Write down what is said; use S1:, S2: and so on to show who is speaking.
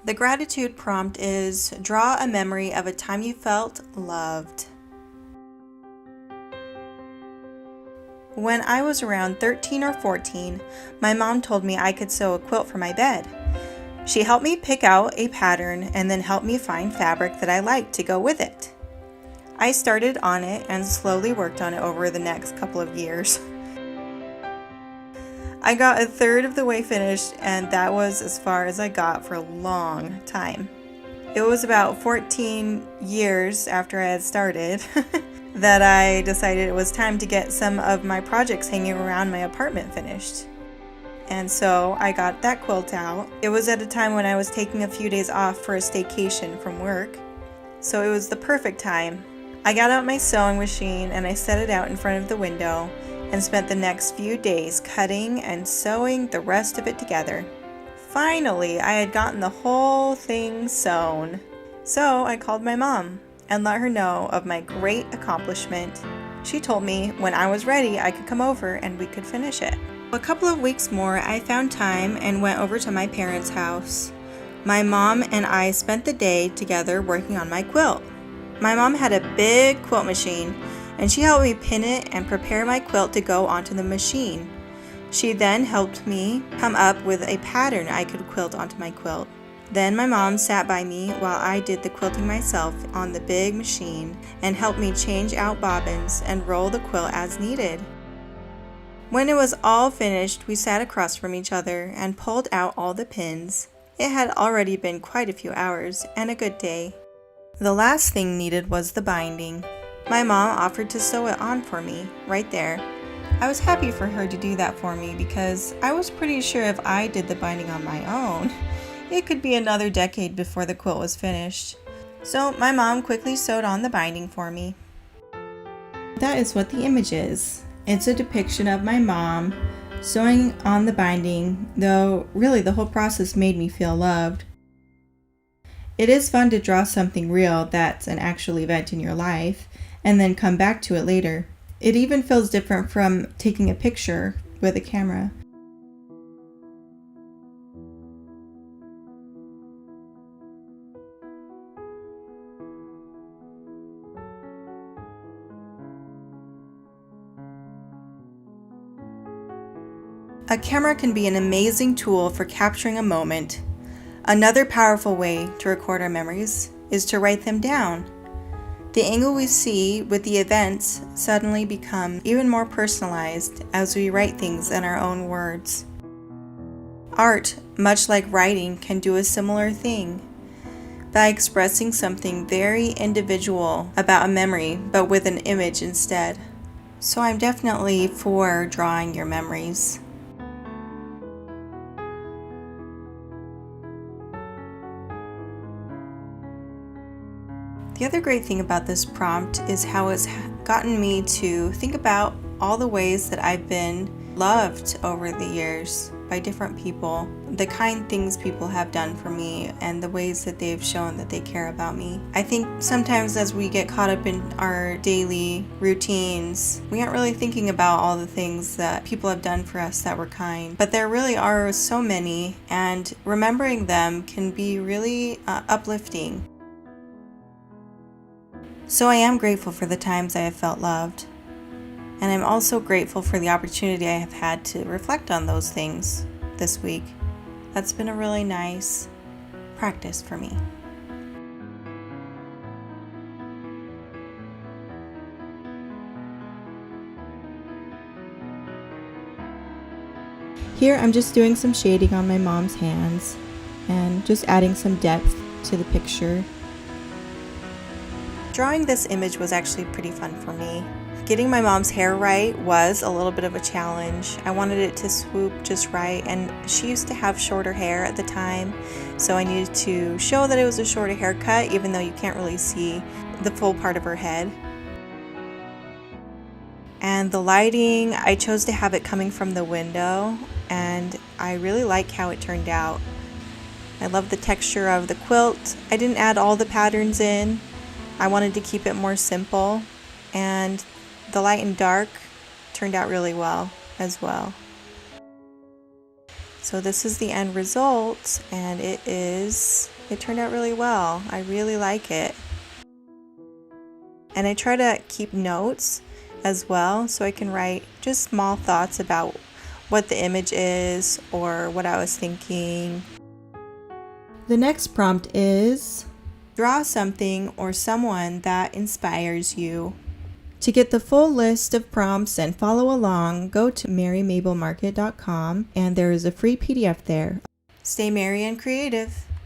S1: The gratitude prompt is draw a memory of a time you felt loved. When I was around 13 or 14, my mom told me I could sew a quilt for my bed. She helped me pick out a pattern and then helped me find fabric that I liked to go with it. I started on it and slowly worked on it over the next couple of years. I got a third of the way finished, and that was as far as I got for a long time. It was about 14 years after I had started that I decided it was time to get some of my projects hanging around my apartment finished. And so I got that quilt out. It was at a time when I was taking a few days off for a staycation from work, so it was the perfect time. I got out my sewing machine and I set it out in front of the window and spent the next few days cutting and sewing the rest of it together. Finally, I had gotten the whole thing sewn. So I called my mom and let her know of my great accomplishment. She told me when I was ready I could come over and we could finish it. A couple of weeks more, I found time and went over to my parents' house. My mom and I spent the day together working on my quilt. My mom had a big quilt machine, and she helped me pin it and prepare my quilt to go onto the machine. She then helped me come up with a pattern I could quilt onto my quilt. Then my mom sat by me while I did the quilting myself on the big machine and helped me change out bobbins and roll the quilt as needed. When it was all finished, we sat across from each other and pulled out all the pins. It had already been quite a few hours and a good day. The last thing needed was the binding. My mom offered to sew it on for me, right there. I was happy for her to do that for me because I was pretty sure if I did the binding on my own, it could be another decade before the quilt was finished. So my mom quickly sewed on the binding for me. That is what the image is. It's a depiction of my mom sewing on the binding, though really the whole process made me feel loved. It is fun to draw something real that's an actual event in your life and then come back to it later. It even feels different from taking a picture with a camera. A camera can be an amazing tool for capturing a moment. Another powerful way to record our memories is to write them down. The angle we see with the events suddenly become even more personalized as we write things in our own words. Art, much like writing, can do a similar thing by expressing something very individual about a memory, but with an image instead. So I'm definitely for drawing your memories. The other great thing about this prompt is how it's gotten me to think about all the ways that I've been loved over the years by different people, the kind things people have done for me, and the ways that they've shown that they care about me. I think sometimes as we get caught up in our daily routines, we aren't really thinking about all the things that people have done for us that were kind, but there really are so many, and remembering them can be really uplifting. So I am grateful for the times I have felt loved, and I'm also grateful for the opportunity I have had to reflect on those things this week. That's been a really nice practice for me. Here I'm just doing some shading on my mom's hands and just adding some depth to the picture. Drawing this image was actually pretty fun for me. Getting my mom's hair right was a little bit of a challenge. I wanted it to swoop just right, and she used to have shorter hair at the time, so I needed to show that it was a shorter haircut, even though you can't really see the full part of her head. And the lighting, I chose to have it coming from the window, and I really like how it turned out. I love the texture of the quilt. I didn't add all the patterns in. I wanted to keep it more simple, and the light and dark turned out really well as well. So this is the end result, and it turned out really well. I really like it. And I try to keep notes as well, so I can write just small thoughts about what the image is or what I was thinking. The next prompt is draw something or someone that inspires you. To get the full list of prompts and follow along, go to merrymabelmarket.com, and there is a free PDF there. Stay merry and creative.